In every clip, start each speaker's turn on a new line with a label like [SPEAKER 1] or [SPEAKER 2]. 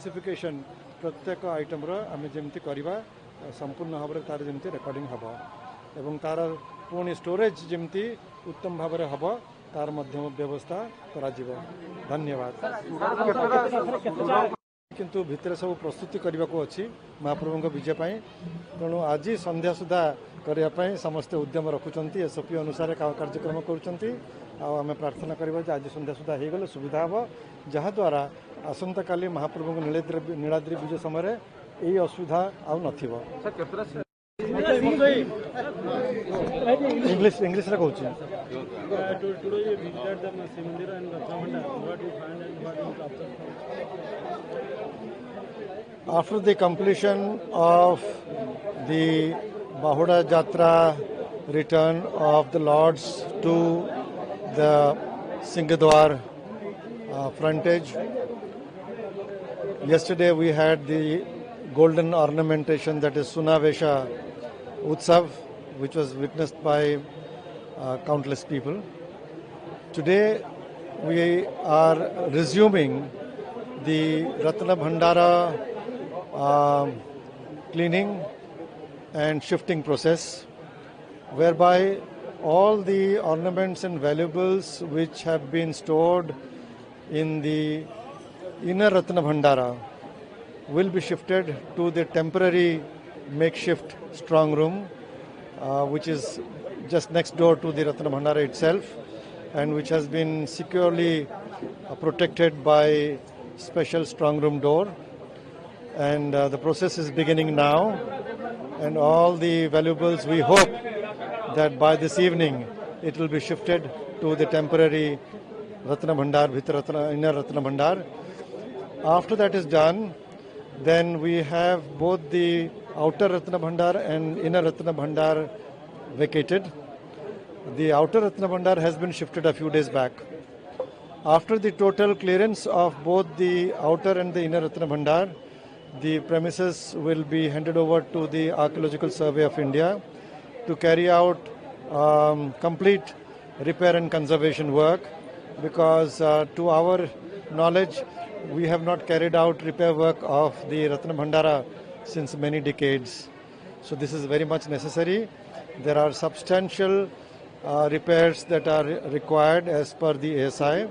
[SPEAKER 1] Specification प्रत्येक item आम जमी करवा संपूर्ण भाव में तार जमी रेकर्डिंग हम एवं तार पुणी स्टोरेज जमी उत्तम भाव में हम तार व्यवस्था करा धन्यवाद। किंतु भितर सब प्रस्तुति करने को अच्छी महाप्रभु विजय तेणु आज संध्या सुधा करने समस्ते उद्यम रखुंट एसओपी अनुसार कार्यक्रम करें प्रार्थना करवा आज संध्या सुधा हो गले सुविधा हम जहाद्वारा आसंता काली महाप्रभु नीलाद्री विजय समय यही असुविधा आउ न इंग्लिश रे कहूँ। After the completion of the Bahuda Jatra, return of the Lords to the Singadwar frontage, yesterday we had the golden ornamentation, that is Sunavesha Utsav, which was witnessed by countless people. Today we are resuming the Ratna Bhandara cleaning and shifting process, whereby all the ornaments and valuables which have been stored in the inner Ratna Bhandara will be shifted to the temporary makeshift strong room, which is just next door to the Ratna Bhandara itself, and which has been securely protected by special strong room door. And the process is beginning now, and all the valuables, we hope that by this evening it will be shifted to the temporary Ratna Bhandar, inner Ratna Bhandar. After that is done, then we have both the outer Ratna Bhandar and inner Ratna Bhandar vacated. The outer Ratna Bhandar has been shifted a few days back. After the total clearance of both the outer and the inner Ratna Bhandar, the premises will be handed over to the Archaeological Survey of India to carry out complete repair and conservation work, because to our knowledge we have not carried out repair work of the Ratna Bhandara since many decades. So this is very much necessary. There are substantial repairs that are required as per the ASI.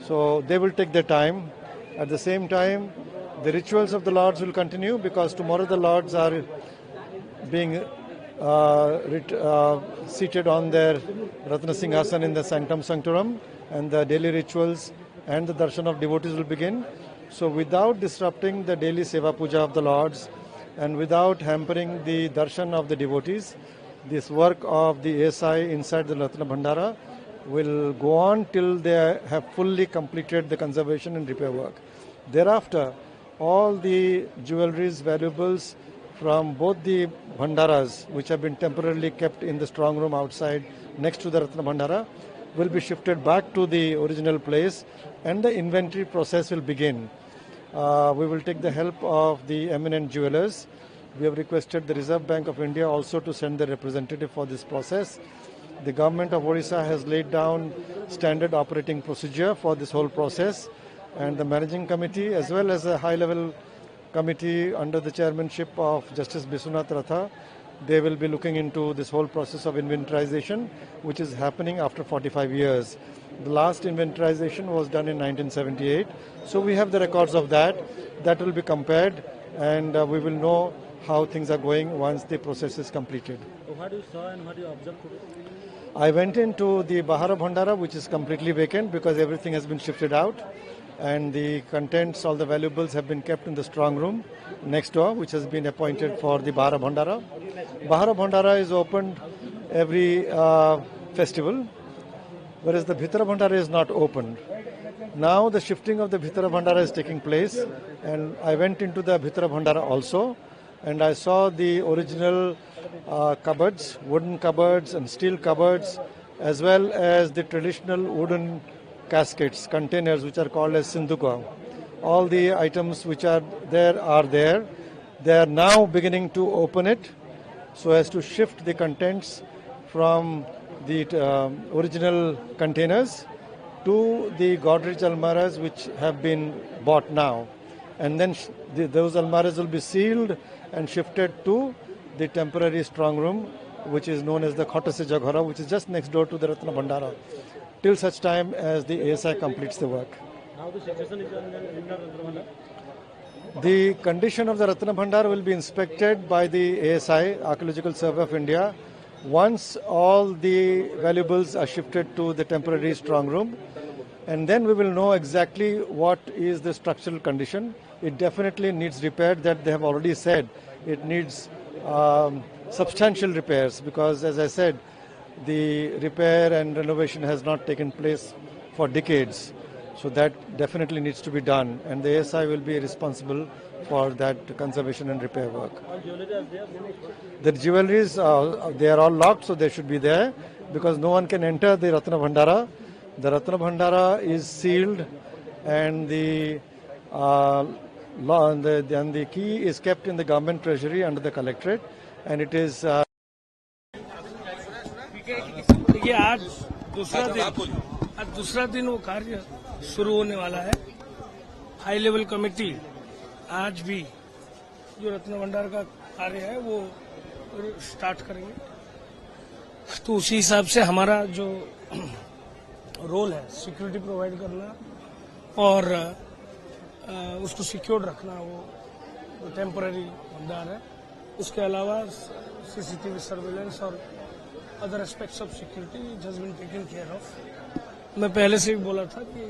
[SPEAKER 1] So they will take their time. At the same time, the rituals of the Lords will continue, because tomorrow the Lords are being seated on their Ratna Singhasan in the Sanctum Sanctorum, and the daily rituals and the darshan of devotees will begin. So without disrupting the daily seva puja of the Lords and without hampering the darshan of the devotees, this work of the ASI inside the Ratna Bhandara will go on till they have fully completed the conservation and repair work. Thereafter, all the jewelries, valuables from both the Bhandaras, which have been temporarily kept in the strong room outside next to the Ratna Bhandara, will be shifted back to the original place, and the inventory process will begin. We will take the help of the eminent jewelers. We have requested the Reserve Bank of India also to send their representative for this process. The government of Odisha has laid down standard operating procedure for this whole process, and the managing committee as well as a high-level committee under the chairmanship of Justice Biswanath Ratha, they will be looking into this whole process of inventorization, which is happening after 45 years. The last inventorization was done in 1978. So we have the records of that. That will be compared, and we will know how things are going once the process is completed.
[SPEAKER 2] What you saw and what you observed today?
[SPEAKER 1] I went into the Bahara Bhandara, which is completely vacant because everything has been shifted out, and the contents, all the valuables have been kept in the strong room next door, which has been appointed for the Bahara Bhandara. Bahara Bhandara is opened every festival, whereas the Bhitara Bhandara is not opened. Now the shifting of the Bhitara Bhandara is taking place, and I went into the Bhitara Bhandara also, and I saw the original cupboards, wooden cupboards and steel cupboards, as well as the traditional wooden caskets, containers which are called as Sinduka. All the items which are there are there. They are now beginning to open it so as to shift the contents from the original containers to the Godrej almaras which have been bought now. and then those almaras will be sealed and shifted to the temporary strong room, which is known as the Khota Se Jaghara, which is just next door to the Ratna Bhandara, till such time as the ASI completes the work.
[SPEAKER 2] How the situation is in the Ratna Bhandara?
[SPEAKER 1] The condition of the Ratna Bhandara will be inspected by the ASI, Archaeological Survey of India, once all the valuables are shifted to the temporary strong room, and then we will know exactly what is the structural condition. It definitely needs repair, that they have already said. It needs substantial repairs because, as I said, the repair and renovation has not taken place for decades. So that definitely needs to be done, and the ASI will be responsible for that conservation and repair work.
[SPEAKER 2] All jewelry is there?
[SPEAKER 1] The jewelries, they are all locked, so they should be there because no one can enter the Ratna Bhandara. The Ratna Bhandara is sealed, and the key is kept in the government treasury under the collectorate, and it is.
[SPEAKER 3] देखिए आज दूसरा दिन वो कार्य शुरू होने वाला है। हाई लेवल कमेटी आज भी जो रत्न भंडार का कार्य है वो स्टार्ट करेंगे। तो उसी हिसाब से हमारा जो रोल है सिक्योरिटी प्रोवाइड करना और उसको सिक्योर्ड रखना, वो टेम्पररी भंडार है। उसके अलावा सीसीटीवी सर्वेलेंस और other aspects of security it has been taken care of. मैं पहले से भी बोला था कि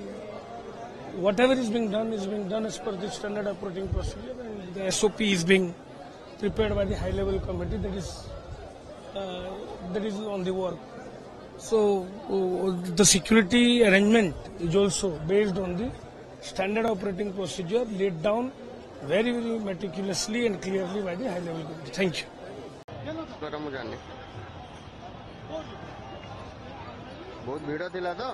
[SPEAKER 3] whatever is being done as per the standard operating procedure, and the SOP is being prepared by the high level committee that is on the work. So the security arrangement is also based on the standard operating procedure laid down very meticulously and clearly by the high level committee. Thank you.
[SPEAKER 4] बहुत भीड़ थिला तो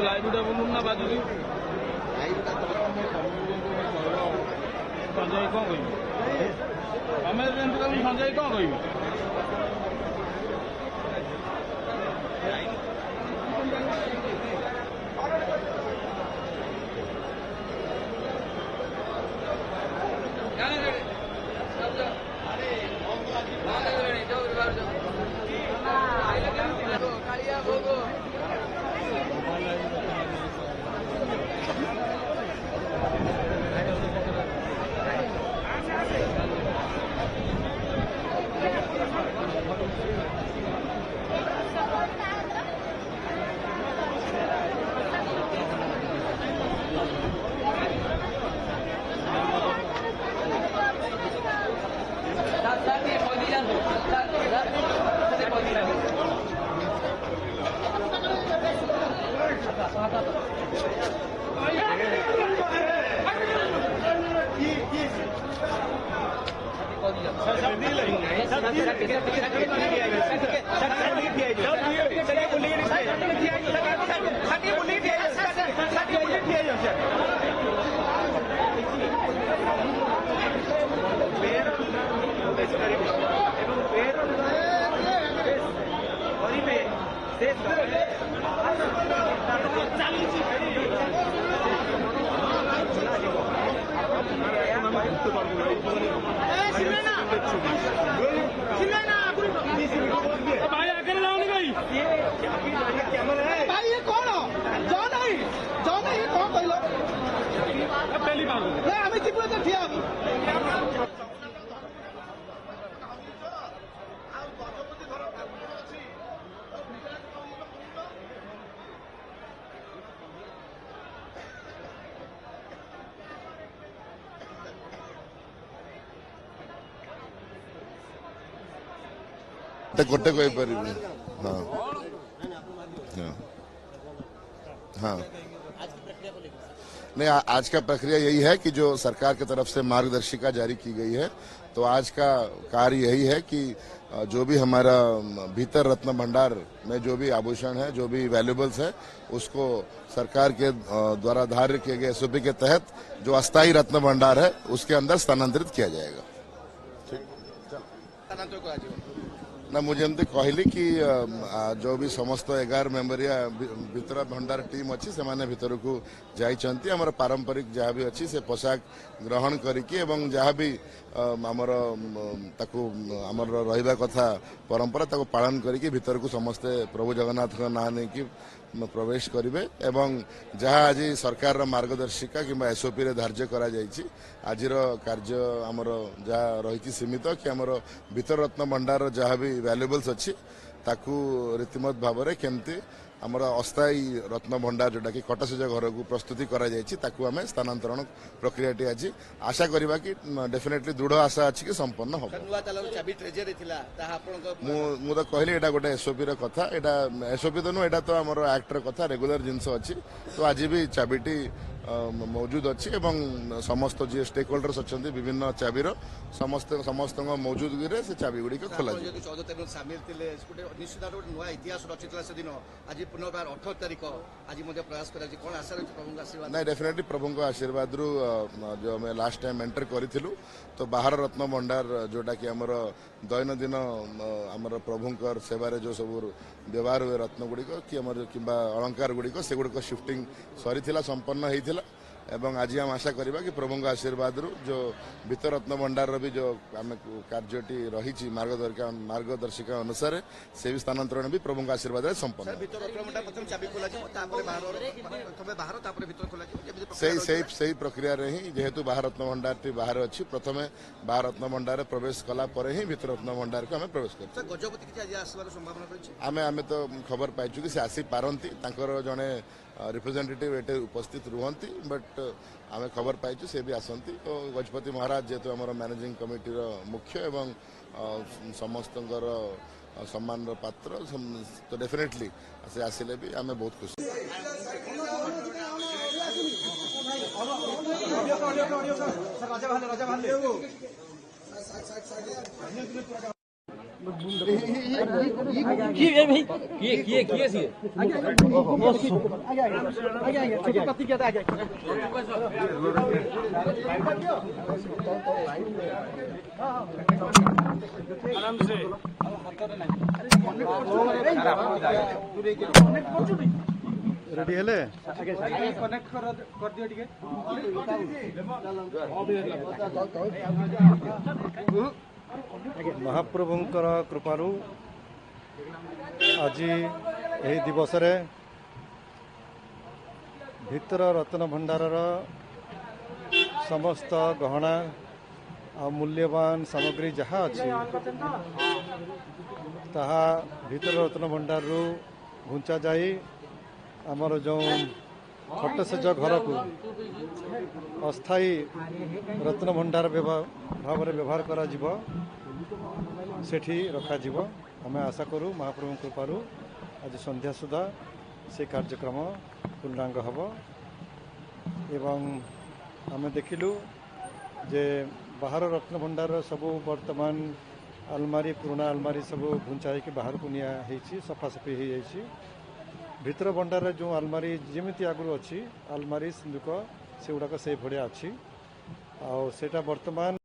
[SPEAKER 5] ଲାଇଭଟା ବୁଲୁନ ନା ବାଜୁଛି ସଞ୍ଜୟ କ'ଣ କହିବି ତମେ ସଞ୍ଜୟ କ'ଣ କହିବି
[SPEAKER 6] ଗୋଟେ କହିପାରିବି ହଁ ହଁ हाँ नहीं, आज का प्रक्रिया यही है कि जो सरकार की तरफ से मार्गदर्शिका जारी की गई है, तो आज का कार्य यही है कि जो भी हमारा भीतर रत्न भंडार में जो भी आभूषण है, जो भी वैल्यूबल्स है, उसको सरकार के द्वारा धार्य किए गए एसओपी के तहत जो अस्थायी रत्न भंडार है उसके अंदर स्थानांतरित किया जाएगा। ना मुझे एमती कहली कि जो भी समस्त 11 मेंबरिया भीतर भंडार टीम अच्छी से माने भीतर को जाइछंती हमर पारंपरिक जहाँ भी अच्छी से पोशाक ग्रहण करिकी एवं जहाँ भी आमर ताकू आमर रहिबा कथा परंपरा ताकू पालन करिकी भीतर को समस्ते प्रभु जगन्नाथ का नाम नहीं कि प्रवेश करेंगे एवं जहाँ आज सरकार मार्गदर्शिका कि एसओपी रे धार्य करा जायछि आज कार्य आमर जहाँ रही सीमित कि आमर भीतर रत्न भंडार जहाँ भी वैल्यूबल्स अच्छी ताकू रीतिमत भाव में केमती आमर अस्थायी रत्न भंडार जोटा कि कटासज घर को प्रस्तुति करा जायछि ताकू आमे स्थानांतरण प्रक्रियाटी आज आशा करबा कि डेफिनेटली दृढ़ आशा अछि कि संपन्न हो। मु तो कहली एटा गोटे एसओपी र कथा, एटा एसओपी तो नु एटा तो आमर एक्ट र कथा रेगुलर जिंस अछि, तो आज भी चाबिटी मौजूद अच्छी एवं समस्त जी स्टेक होल्डर्स अच्छा विभिन्न चाबीर समस्त मौजूदगी से चाबी गुड़िक खोल नहीं डेफिनेटली प्रभु आशीर्वाद रु जो आम लास्ट टाइम एंटर करूँ तो बाहर रत्न भंडार जोटा कि आमर दैनंदिन आमर प्रभुंकर सेवारे जो सब व्यवहार हुए रत्न गुड़िक कि कि अलंकार गुड़िक से गुड़िक शिफ्टिंग सरी संपन्न होता एवं आज हम आशा करवा कि प्रभु आशीर्वाद रु जो भीतर रत्न भंडार भी जो आम कार्यटी रही मार्गदर्शिका अनुसार से भी स्थानांतरण भी प्रभु आशीर्वाद संपन्न से प्रक्रिया रे ही जेहेतु बाहर रत्न भंडार टी बाहर अच्छी प्रथम बाहर रत्न भंडार प्रवेश कला पर ही भीतर रत्न भंडार को आम प्रवेश कर आमे तो खबर पाइचु कि से आसी पारंती तांकर जने रिप्रेजेंटेटिव एटे उपस्थित रुहंती बट आमे खबर पाइचु से भी आसंती तो गजपति महाराज जेहेतु आमर मैनेजिंग कमिटी मुख्य एवं समस्तंकर सम्मान पात्र तो डेफिनेटली से आसिले भी आमे बहुत खुशी।
[SPEAKER 3] आराम से
[SPEAKER 1] रेडी हेले महाप्रभुंकर कृपारू आज यही दिवस रे भीतर रत्न भंडार समस्त गहना आ मूल्यवान सामग्री जहाँ अच्छी ताहा भीतर रत्न भंडार रु घुंचा जाई आमर जो खटसेज घर को अस्थायी रत्न भंडार भाव में व्यवहार करा जिवो सेठी रखा जिवो। आम आशा करूँ महाप्रभु कृपारू आज संध्या सुधा से कार्यक्रम पूर्णांग हब एवं आम देखिलु जे बाहर रत्न भंडार सब वर्तमान अलमारी पुराना अलमारी सब घुंचा कि बाहर को निया सफासफी हो जाइए भीतर भंडार जो अलमारी जमी आगु अच्छी अलमारी सिंधुक से गुड़ाक से भाया अच्छी आटा वर्तमान